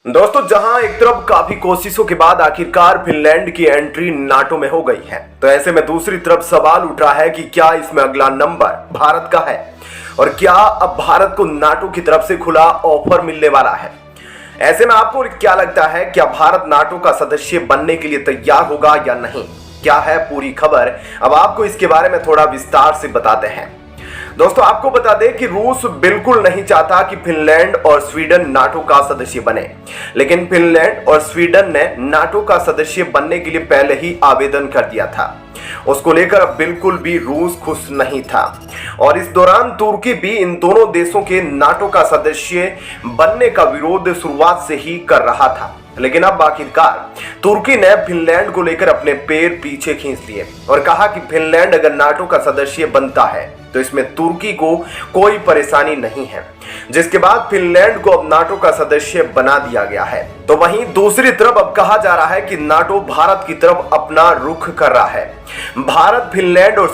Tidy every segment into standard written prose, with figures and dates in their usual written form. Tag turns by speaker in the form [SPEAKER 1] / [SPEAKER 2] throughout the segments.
[SPEAKER 1] दोस्तों, जहां एक तरफ काफी कोशिशों के बाद आखिरकार फिनलैंड की एंट्री नाटो में हो गई है, तो ऐसे में दूसरी तरफ सवाल उठ रहा है कि क्या इसमें अगला नंबर भारत का है और क्या अब भारत को नाटो की तरफ से खुला ऑफर मिलने वाला है। ऐसे में आपको क्या लगता है, क्या भारत नाटो का सदस्य बनने के लिए तैयार होगा या नहीं? क्या है पूरी खबर, अब आपको इसके बारे में थोड़ा विस्तार से बताते हैं। दोस्तों, आपको बता दें कि रूस बिल्कुल नहीं चाहता कि फिनलैंड और स्वीडन नाटो का सदस्य बने, लेकिन फिनलैंड और स्वीडन ने नाटो का सदस्य बनने के लिए पहले ही आवेदन कर दिया था। उसको लेकर अब बिल्कुल भी रूस खुश नहीं था और इस दौरान तुर्की भी इन दोनों देशों के नाटो का सदस्य बनने का विरोध शुरुआत से ही कर रहा था। लेकिन अब आखिरकार तुर्की ने फिनलैंड को लेकर अपने पैर पीछे खींच लिए और कहा कि फिनलैंड अगर नाटो का सदस्य बनता है तो इसमें तुर्की को कोई परेशानी नहीं है, जिसके बाद फिनलैंड को अब नाटो का सदस्य बना दिया गया है। तो वहीं दूसरी तरफ अब कहा जा रहा है कि नाटो भारत की तरफ अपना रुख कर रहा है। भारत फिनलैंड और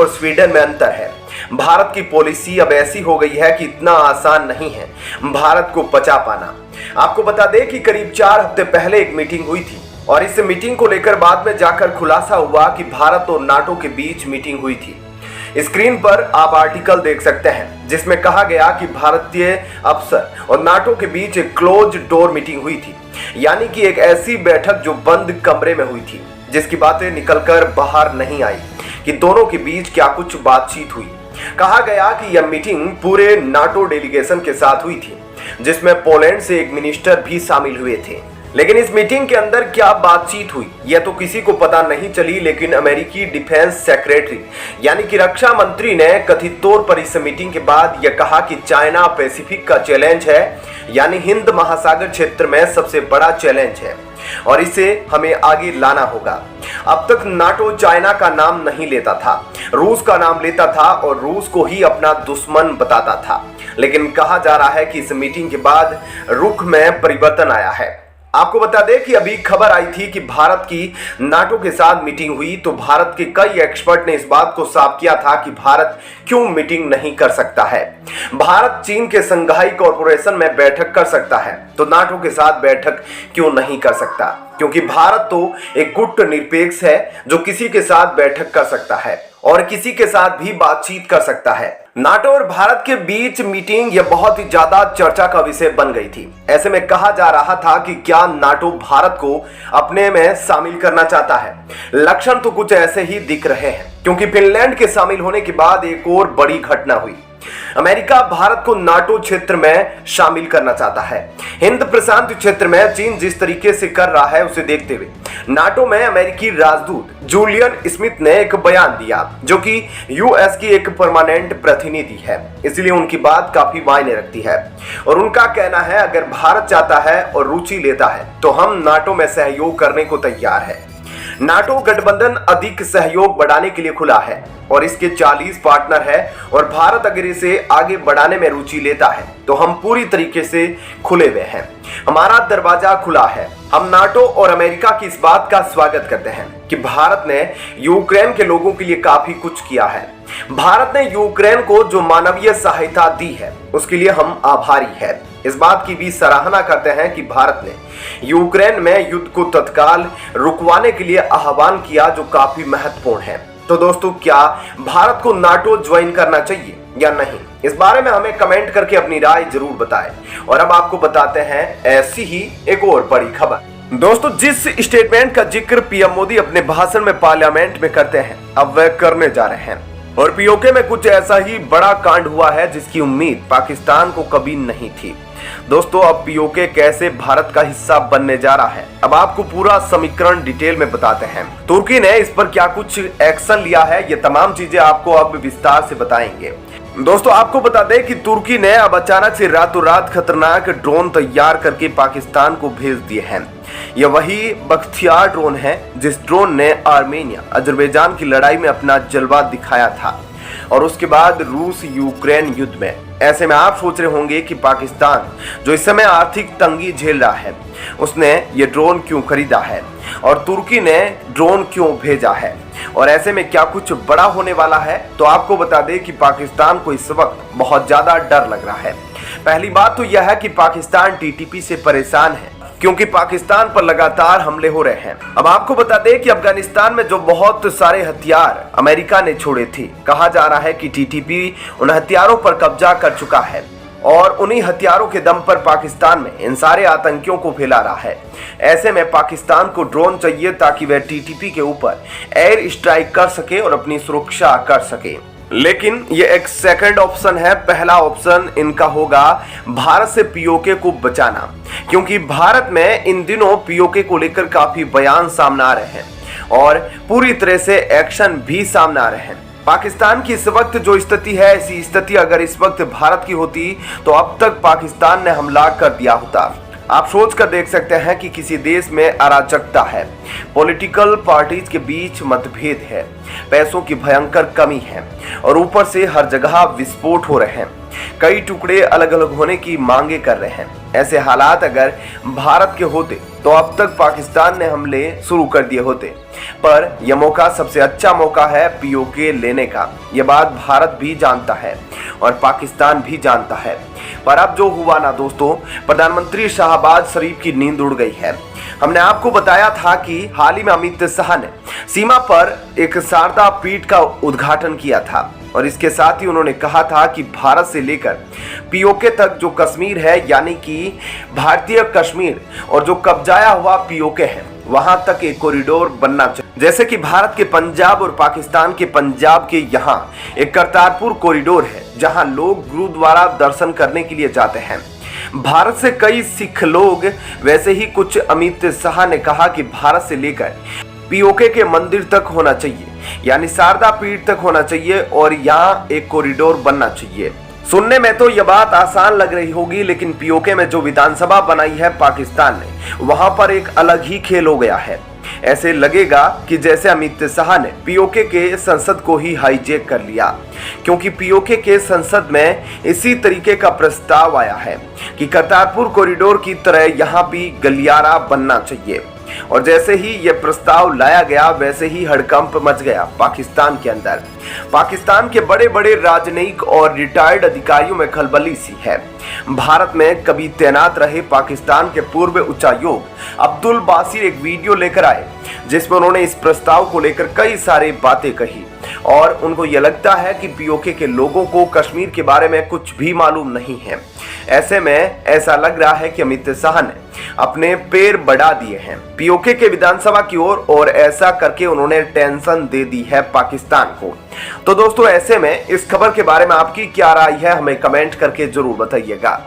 [SPEAKER 1] स्वीडन में अंतर है। भारत की पॉलिसी अब ऐसी हो गई है कि इतना आसान नहीं है भारत को बचा पाना। आपको बता दें कि करीब 4 हफ्ते पहले एक मीटिंग हुई थी और इस मीटिंग को लेकर बाद में जाकर खुलासा हुआ कि भारत और नाटो के बीच मीटिंग हुई थी। स्क्रीन पर आप आर्टिकल देख सकते हैं जिसमें कहा गया कि भारतीय अफसर और नाटो के बीच एक क्लोज डोर मीटिंग हुई थी, यानी कि एक ऐसी बैठक जो बंद कमरे में हुई थी, जिसकी बातें निकलकर बाहर नहीं आई कि दोनों के बीच क्या कुछ बातचीत हुई। कहा गया कि यह मीटिंग पूरे नाटो डेलीगेशन के साथ हुई थी, जिसमें पोलैंड से एक मिनिस्टर भी शामिल हुए थे। लेकिन इस मीटिंग के अंदर क्या बातचीत हुई यह तो किसी को पता नहीं चली, लेकिन अमेरिकी डिफेंस सेक्रेटरी यानी कि रक्षा मंत्री ने कथित तौर पर इस मीटिंग के बाद यह कहा कि चाइना पैसिफिक का चैलेंज है, यानी हिंद महासागर क्षेत्र में सबसे बड़ा चैलेंज है और इसे हमें आगे लाना होगा। अब तक नाटो चाइना का नाम नहीं लेता था, रूस का नाम लेता था और रूस को ही अपना दुश्मन बताता था। लेकिन कहा जा रहा है कि इस मीटिंग के बाद रुख में परिवर्तन आया है। आपको बता दें कि अभी खबर आई थी कि भारत की नाटो के साथ मीटिंग हुई, तो भारत के कई एक्सपर्ट ने इस बात को साफ किया था कि भारत क्यों मीटिंग नहीं कर सकता है। भारत चीन के संघाई कॉरपोरेशन में बैठक कर सकता है, तो नाटो के साथ बैठक क्यों नहीं कर सकता? क्योंकि भारत तो एक गुट निरपेक्ष है जो किसी के साथ बैठक कर सकता है और किसी के साथ भी बातचीत कर सकता है। नाटो और भारत के बीच मीटिंग यह बहुत ही ज्यादा चर्चा का विषय बन गई थी। ऐसे में कहा जा रहा था कि क्या नाटो भारत को अपने में शामिल करना चाहता है। लक्षण तो कुछ ऐसे ही दिख रहे हैं, क्योंकि फिनलैंड के शामिल होने के बाद एक और बड़ी घटना हुई। अमेरिका भारत को नाटो क्षेत्र में शामिल करना चाहता है। हिंद प्रशांत क्षेत्र में चीन जिस तरीके से कर रहा है उसे देखते हुए नाटो में अमेरिकी राजदूत जूलियन स्मिथ ने एक बयान दिया, जो कि यूएस की एक परमानेंट प्रतिनिधि है, इसलिए उनकी बात काफी मायने रखती है। और उनका कहना है, अगर भारत चाहता है और रुचि लेता है तो हम नाटो में सहयोग करने को तैयार है। नाटो गठबंधन अधिक सहयोग बढ़ाने के लिए खुला है और इसके 40 पार्टनर है और भारत अगर इसे आगे बढ़ाने में रुचि लेता है तो हम पूरी तरीके से खुले हुए हैं। हमारा दरवाजा खुला है। हम नाटो और अमेरिका की इस बात का स्वागत करते हैं कि भारत ने यूक्रेन के लोगों के लिए काफी कुछ किया है। भारत ने यूक्रेन को जो मानवीय सहायता दी है उसके लिए हम आभारी हैं। इस बात की भी सराहना करते हैं कि भारत ने यूक्रेन में युद्ध को तत्काल रुकवाने के लिए आह्वान किया, जो काफी महत्वपूर्ण है। तो दोस्तों, क्या भारत को नाटो ज्वाइन करना चाहिए या नहीं, इस बारे में हमें कमेंट करके अपनी राय जरूर बताएं। और अब आपको बताते हैं ऐसी ही एक और बड़ी खबर। दोस्तों, जिस स्टेटमेंट का जिक्र पीएम मोदी अपने भाषण में पार्लियामेंट में करते हैं, अब वह करने जा रहे हैं और पीओके में कुछ ऐसा ही बड़ा कांड हुआ है जिसकी उम्मीद पाकिस्तान को कभी नहीं थी। दोस्तों, अब पीओके कैसे भारत का हिस्सा बनने जा रहा है, अब आपको पूरा समीकरण डिटेल में बताते हैं। तुर्की ने इस पर क्या कुछ एक्शन लिया है, ये तमाम चीजें आपको अब विस्तार से बताएंगे। दोस्तों, आपको बता दें कि तुर्की ने अब अचानक से रातों रात खतरनाक ड्रोन तैयार करके पाकिस्तान को भेज दिए हैं। यह वही बख्तियार ड्रोन है जिस ड्रोन ने आर्मेनिया अजरबैजान की लड़ाई में अपना जलवा दिखाया था और उसके बाद रूस यूक्रेन युद्ध में। ऐसे में आप सोच रहे होंगे कि पाकिस्तान जो इस समय आर्थिक तंगी झेल रहा है, उसने ये ड्रोन क्यों खरीदा है और तुर्की ने ड्रोन क्यों भेजा है और ऐसे में क्या कुछ बड़ा होने वाला है। तो आपको बता दें कि पाकिस्तान को इस वक्त बहुत ज्यादा डर लग रहा है। पहली बात तो यह है कि पाकिस्तान टीटीपी से परेशान है, क्योंकि पाकिस्तान पर लगातार हमले हो रहे हैं। अब आपको बता दें कि अफगानिस्तान में जो बहुत सारे हथियार अमेरिका ने छोड़े थे, कहा जा रहा है कि टीटीपी उन हथियारों पर कब्जा कर चुका है और उन्हीं हथियारों के दम पर पाकिस्तान में इन सारे आतंकियों को फैला रहा है। ऐसे में पाकिस्तान को ड्रोन चाहिए ताकि वह टीटीपी के ऊपर एयर स्ट्राइक कर सके और अपनी सुरक्षा कर सके। लेकिन ये एक सेकंड ऑप्शन है। पहला ऑप्शन इनका होगा भारत से पीओके को बचाना, क्योंकि भारत में इन दिनों पीओके को लेकर काफी बयान सामने आ रहे हैं और पूरी तरह से एक्शन भी सामने आ रहे हैं। पाकिस्तान की इस वक्त जो स्थिति है, ऐसी स्थिति अगर इस वक्त भारत की होती तो अब तक पाकिस्तान ने हमला कर दिया होता। आप सोच कर देख सकते हैं कि किसी देश में अराजकता है, पॉलिटिकल पार्टीज के बीच मतभेद है, पैसों की भयंकर कमी है और ऊपर से हर जगह विस्फोट हो रहे हैं, कई टुकड़े अलग अलग होने की मांगे कर रहे हैं। ऐसे हालात अगर भारत के होते तो अब तक पाकिस्तान ने हमले शुरू कर दिए होते, पर यह मौका सबसे अच्छा मौका है पीओके लेने का। यह बात भारत भी जानता है और पाकिस्तान भी जानता है। पर अब जो हुआ ना दोस्तों, प्रधानमंत्री शहबाज शरीफ की नींद उड़ गई है। हमने आपको बताया था कि हाल ही में अमित शाह ने सीमा पर एक शारदा पीठ का उद्घाटन किया था और इसके साथ ही उन्होंने कहा था कि भारत से लेकर पीओके तक जो कश्मीर है, यानी कि भारतीय कश्मीर और जो कब्जाया हुआ पीओके है, वहां तक एक कॉरिडोर बनना चाहिए। जैसे कि भारत के पंजाब और पाकिस्तान के पंजाब के यहाँ एक करतारपुर कॉरिडोर है, जहां लोग गुरुद्वारा दर्शन करने के लिए जाते हैं। भारत से कई सिख लोग, वैसे ही कुछ अमित शाह ने कहा कि भारत से लेकर पीओके के मंदिर तक होना चाहिए, यानी शारदा पीठ तक होना चाहिए और यहाँ एक कॉरिडोर बनना चाहिए। सुनने में तो यह बात आसान लग रही होगी, लेकिन पीओके में जो विधानसभा बनाई है पाकिस्तान ने, वहां पर एक अलग ही खेल हो गया है। ऐसे लगेगा कि जैसे अमित शाह ने पीओके के संसद को ही हाईजैक कर लिया, क्योंकि पीओके के संसद में इसी तरीके का प्रस्ताव आया है कि करतारपुर कॉरिडोर की तरह यहाँ भी गलियारा बनना चाहिए। और जैसे ही यह प्रस्ताव लाया गया, वैसे ही हड़कंप मच गया पाकिस्तान के अंदर। पाकिस्तान के बड़े बड़े राजनयिक और रिटायर्ड अधिकारियों में खलबली सी है। भारत में कभी तैनात रहे पाकिस्तान के पूर्व उच्चायुक्त अब्दुल बासिर एक वीडियो लेकर आए, जिसमें उन्होंने इस प्रस्ताव को लेकर कई सारी बातें कही और उनको यह लगता है कि पीओके के लोगों को कश्मीर के बारे में कुछ भी मालूम नहीं है। ऐसे में ऐसा लग रहा है कि अमित शाह ने अपने पैर बढ़ा दिए हैं पीओके के विधानसभा की ओर और ऐसा करके उन्होंने टेंशन दे दी है पाकिस्तान को। तो दोस्तों, ऐसे में इस खबर के बारे में आपकी क्या राय है, हमें कमेंट करके जरूर बताइएगा।